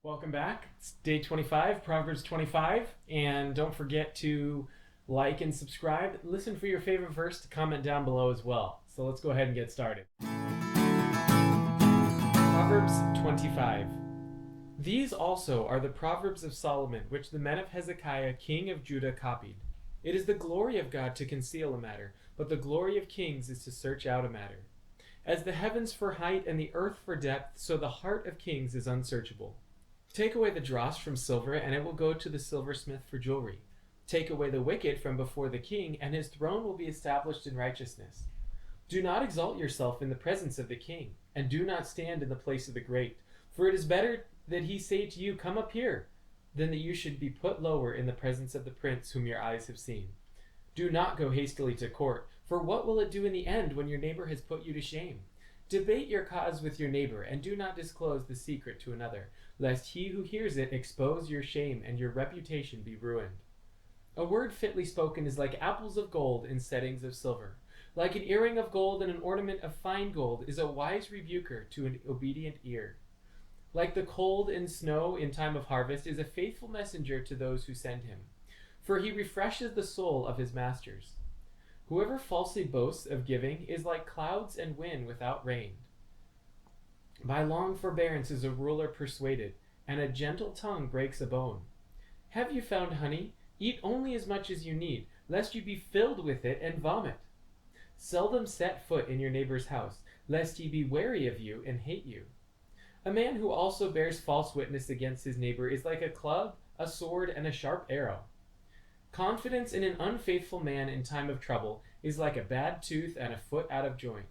Welcome back. It's day 25, Proverbs 25. And don't forget to like and subscribe. Listen for your favorite verse to comment down below as well. So let's go ahead and get started. Proverbs 25. These also are the Proverbs of Solomon, which the men of Hezekiah, king of Judah, copied. It is the glory of God to conceal a matter, but the glory of kings is to search out a matter. As the heavens for height and the earth for depth, so the heart of kings is unsearchable. Take away the dross from silver, and it will go to the silversmith for jewelry. Take away the wicked from before the king, and his throne will be established in righteousness. Do not exalt yourself in the presence of the king, and do not stand in the place of the great. For it is better that he say to you, "Come up here," than that you should be put lower in the presence of the prince whom your eyes have seen. Do not go hastily to court, for what will it do in the end when your neighbor has put you to shame? Debate your cause with your neighbor, and do not disclose the secret to another, lest he who hears it expose your shame and your reputation be ruined. A word fitly spoken is like apples of gold in settings of silver. Like an earring of gold and an ornament of fine gold is a wise rebuker to an obedient ear. Like the cold and snow in time of harvest is a faithful messenger to those who send him, for he refreshes the soul of his masters. Whoever falsely boasts of giving is like clouds and wind without rain. By long forbearance is a ruler persuaded, and a gentle tongue breaks a bone. Have you found honey? Eat only as much as you need, lest you be filled with it and vomit. Seldom set foot in your neighbor's house, lest he be wary of you and hate you. A man who also bears false witness against his neighbor is like a club, a sword, and a sharp arrow. Confidence in an unfaithful man in time of trouble is like a bad tooth and a foot out of joint.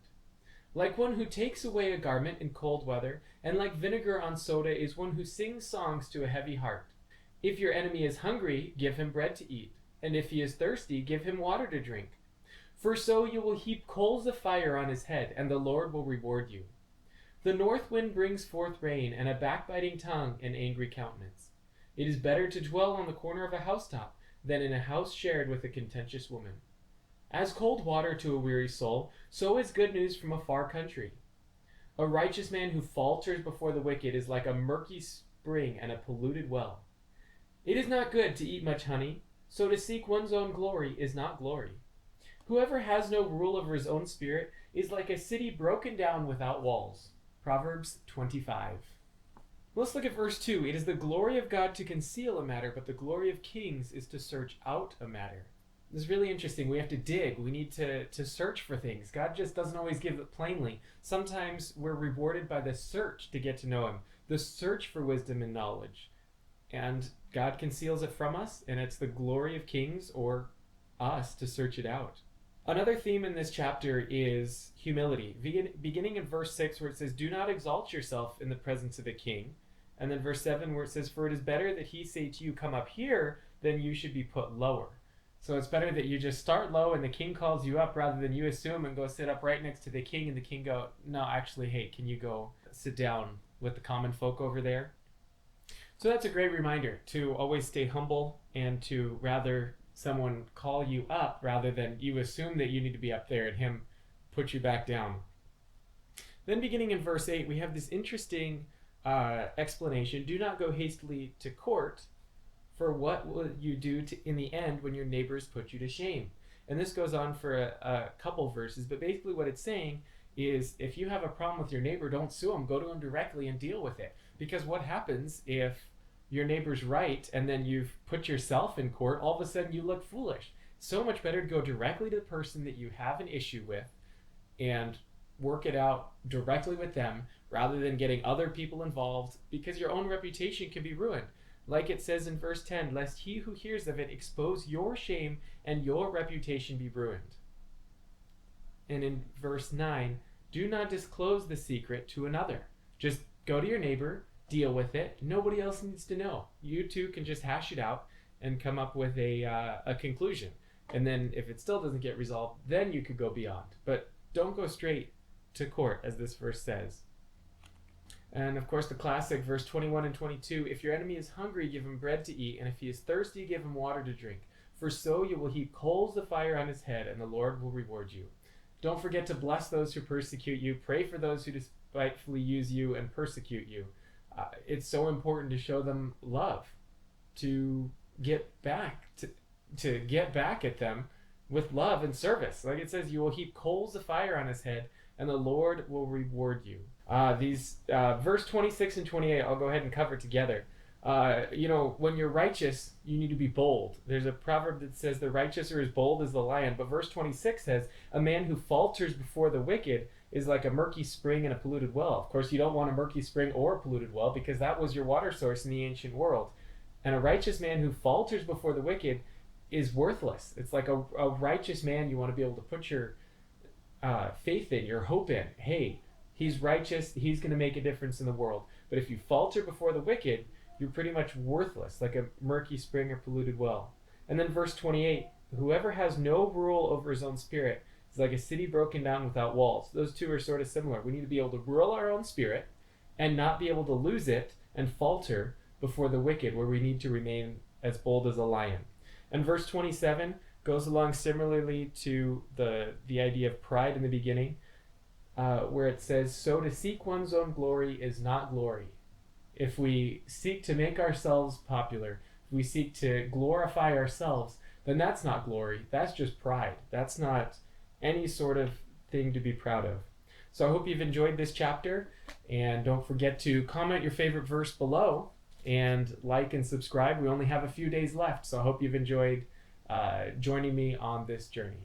Like one who takes away a garment in cold weather, and like vinegar on soda is one who sings songs to a heavy heart. If your enemy is hungry, give him bread to eat, and if he is thirsty, give him water to drink. For so you will heap coals of fire on his head, and the Lord will reward you. The north wind brings forth rain, and a backbiting tongue an angry countenance. It is better to dwell on the corner of a housetop than in a house shared with a contentious woman. As cold water to a weary soul, so is good news from a far country. A righteous man who falters before the wicked is like a murky spring and a polluted well. It is not good to eat much honey, so to seek one's own glory is not glory. Whoever has no rule over his own spirit is like a city broken down without walls. Proverbs 25. Let's look at verse 2. It is the glory of God to conceal a matter, but the glory of kings is to search out a matter. This is really interesting. We have to dig. We need to search for things. God just doesn't always give it plainly. Sometimes we're rewarded by the search to get to know him, the search for wisdom and knowledge. And God conceals it from us, and it's the glory of kings or us to search it out. Another theme in this chapter is humility. Beginning in verse 6 where it says, "Do not exalt yourself in the presence of a king." And then verse 7 where it says, "For it is better that he say to you, 'Come up here,' than you should be put lower." So it's better that you just start low and the king calls you up rather than you assume and go sit up right next to the king and the king go, "No, actually, hey, can you go sit down with the common folk over there?" So that's a great reminder to always stay humble and to rather someone call you up rather than you assume that you need to be up there and him put you back down. Then beginning in verse 8, we have this interesting explanation. Do not go hastily to court, for what will you do in the end when your neighbors put you to shame? And this goes on for a couple verses, but basically what it's saying is if you have a problem with your neighbor, don't sue him. Go to him directly and deal with it. Because what happens if your neighbor's right and then you've put yourself in court, all of a sudden you look foolish. So much better to go directly to the person that you have an issue with and work it out directly with them rather than getting other people involved, because your own reputation can be ruined. Like it says in verse 10, "Lest he who hears of it expose your shame and your reputation be ruined." And in verse 9, "Do not disclose the secret to another." Just go to your neighbor, deal with it. Nobody else needs to know. You two can just hash it out and come up with a conclusion. And then if it still doesn't get resolved, then you could go beyond. But don't go straight to court, as this verse says. And of course the classic verse 21 and 22, "If your enemy is hungry, give him bread to eat, and if he is thirsty, give him water to drink. For so you will heap coals of fire on his head, and the Lord will reward you." Don't forget to bless those who persecute you. Pray for those who despitefully use you and persecute you. It's so important to show them love, to get back to get back at them with love and service. Like it says, you will heap coals of fire on his head, and the Lord will reward you. These verse 26 and 28, I'll go ahead and cover together. When you're righteous, you need to be bold. There's a proverb that says the righteous are as bold as the lion, but verse 26 says a man who falters before the wicked is like a murky spring and a polluted well. Of course, you don't want a murky spring or a polluted well because that was your water source in the ancient world. And a righteous man who falters before the wicked is worthless. It's like a righteous man you want to be able to put your faith in, your hope in. Hey, he's righteous, he's going to make a difference in the world. But if you falter before the wicked, you're pretty much worthless, like a murky spring or polluted well. And then verse 28, whoever has no rule over his own spirit is like a city broken down without walls. Those two are sort of similar. We need to be able to rule our own spirit and not be able to lose it and falter before the wicked, where we need to remain as bold as a lion. And verse 27 goes along similarly to the idea of pride in the beginning, where it says, so to seek one's own glory is not glory. If we seek to make ourselves popular, if we seek to glorify ourselves, then that's not glory. That's just pride. That's not any sort of thing to be proud of. So I hope you've enjoyed this chapter, and don't forget to comment your favorite verse below and like and subscribe. We only have a few days left, so I hope you've enjoyed joining me on this journey.